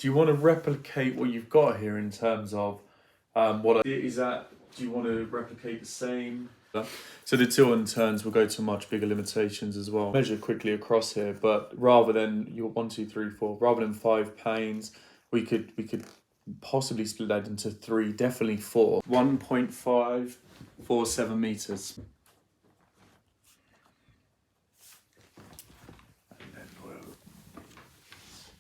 Do you want to replicate what you've got here in terms of what is that? Do you want to replicate the same? So the tilt and turns will go to much bigger limitations as well. Measure quickly across here, but rather than your 1, 2, 3, 4, rather than 5 panes, we could possibly split that into 3, definitely 4. 1.547 meters. And then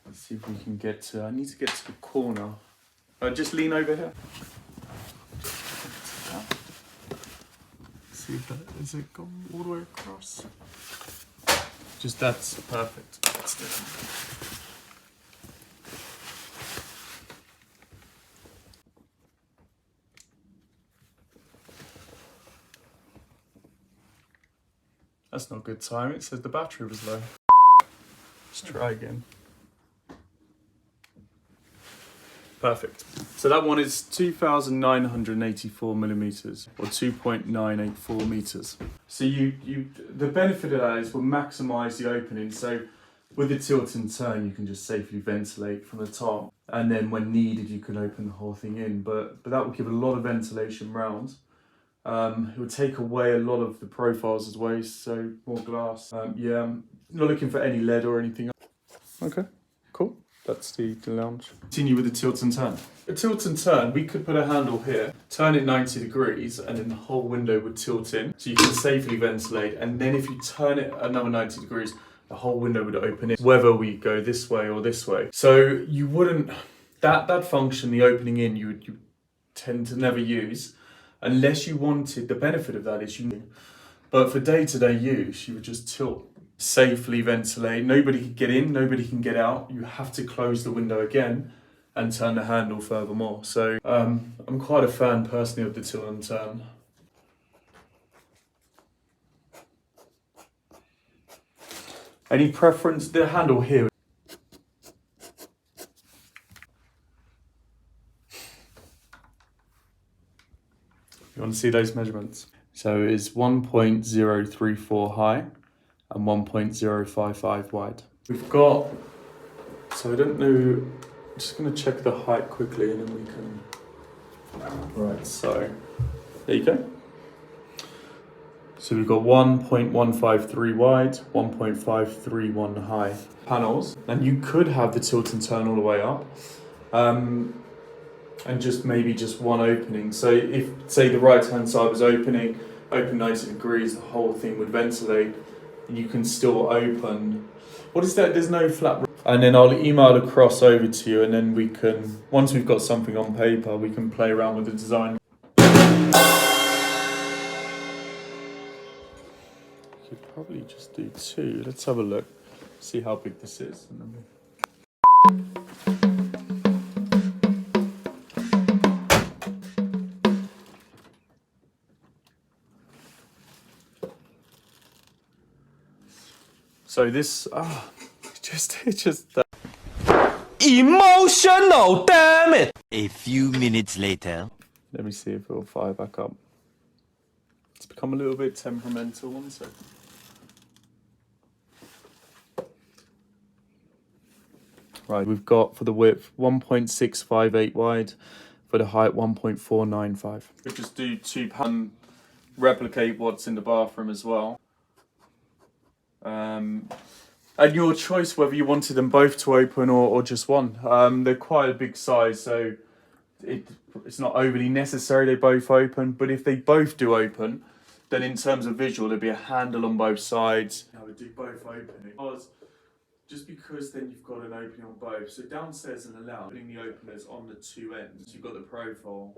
let's see if we can get to. I need to get to the corner. Just lean over here. See if that is it gone all the way across. Just that's perfect. That's it. That's not good time. It says the battery was low. Let's try again. Perfect. So that one is 2,984 millimeters or 2.984 meters. So the benefit of that is we'll maximize the opening. So with the tilt and turn, you can just safely ventilate from the top. And then when needed, you can open the whole thing in. But that will give a lot of ventilation round. It would take away a lot of the profiles as well, so more glass. Yeah, I'm not looking for any lead or anything. Okay, cool. That's the lounge. Continue with the tilt and turn. A tilt and turn, we could put a handle here, turn it 90 degrees, and then the whole window would tilt in. So you can safely ventilate. And then if you turn it another 90 degrees, the whole window would open in, whether we go this way or this way. So you wouldn't, that function, the opening in, you tend to never use. Unless you wanted, the benefit of that is but for day-to-day use, you would just tilt, safely ventilate. Nobody can get in, nobody can get out. You have to close the window again and turn the handle furthermore. So I'm quite a fan personally of the tilt and turn. Any preference? The handle here. You want to see those measurements? So it's 1.034 high and 1.055 wide. We've got, so I don't know, I'm just going to check the height quickly and then we can, right, so there you go. So we've got 1.153 wide, 1.531 high panels. And you could have the tilt and turn all the way up. And maybe just one opening. So if, say, the right-hand side was open 90 degrees, the whole thing would ventilate, and you can still open. What is that? There's no flat. And then I'll email across over to you, and then we can, once we've got something on paper, we can play around with the design. Could probably just do 2. Let's have a look, see how big this is. And then so this, it's just that. Emotional, damn it! A few minutes later. Let me see if it'll fire back up. It's become a little bit temperamental, 1 second. Right, we've got for the width 1.658 wide, for the height 1.495. We'll just do 2 pound, replicate what's in the bathroom as well. And your choice whether you wanted them both to open or just one. They're quite a big size, so it's not overly necessary they both open, but if they both do open, then in terms of visual, there'd be a handle on both sides. I would do both opening. Just because then you've got an opening on both. So downstairs and allowed, putting the openers on the 2 ends. You've got the profile,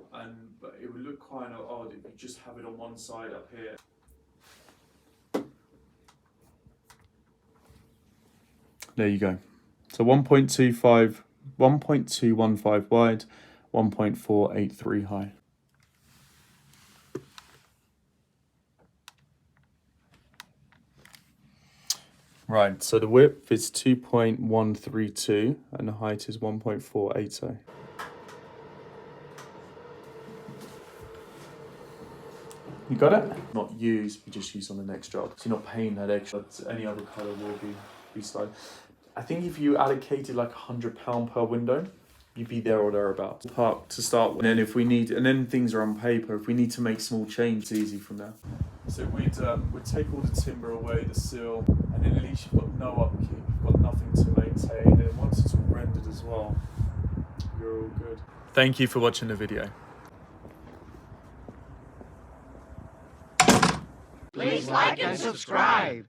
but it would look quite odd if you just have it on one side up here. There you go. So 1.215 wide, 1.483 high. Right, so the width is 2.132 and the height is 1.480. You got it? Not used, we just use on the next job. So you're not paying that extra, but any other colour will be slightly. I think if you allocated like £100 per window, you'd be there or thereabouts. Park to start with, and then if we need, and then things are on paper. If we need to make small changes, it's easy from there. So we'd take all the timber away, the sill, and then at least you've got no upkeep, you've got nothing to maintain, and once it's all rendered as well, you're all good. Thank you for watching the video. Please like and subscribe.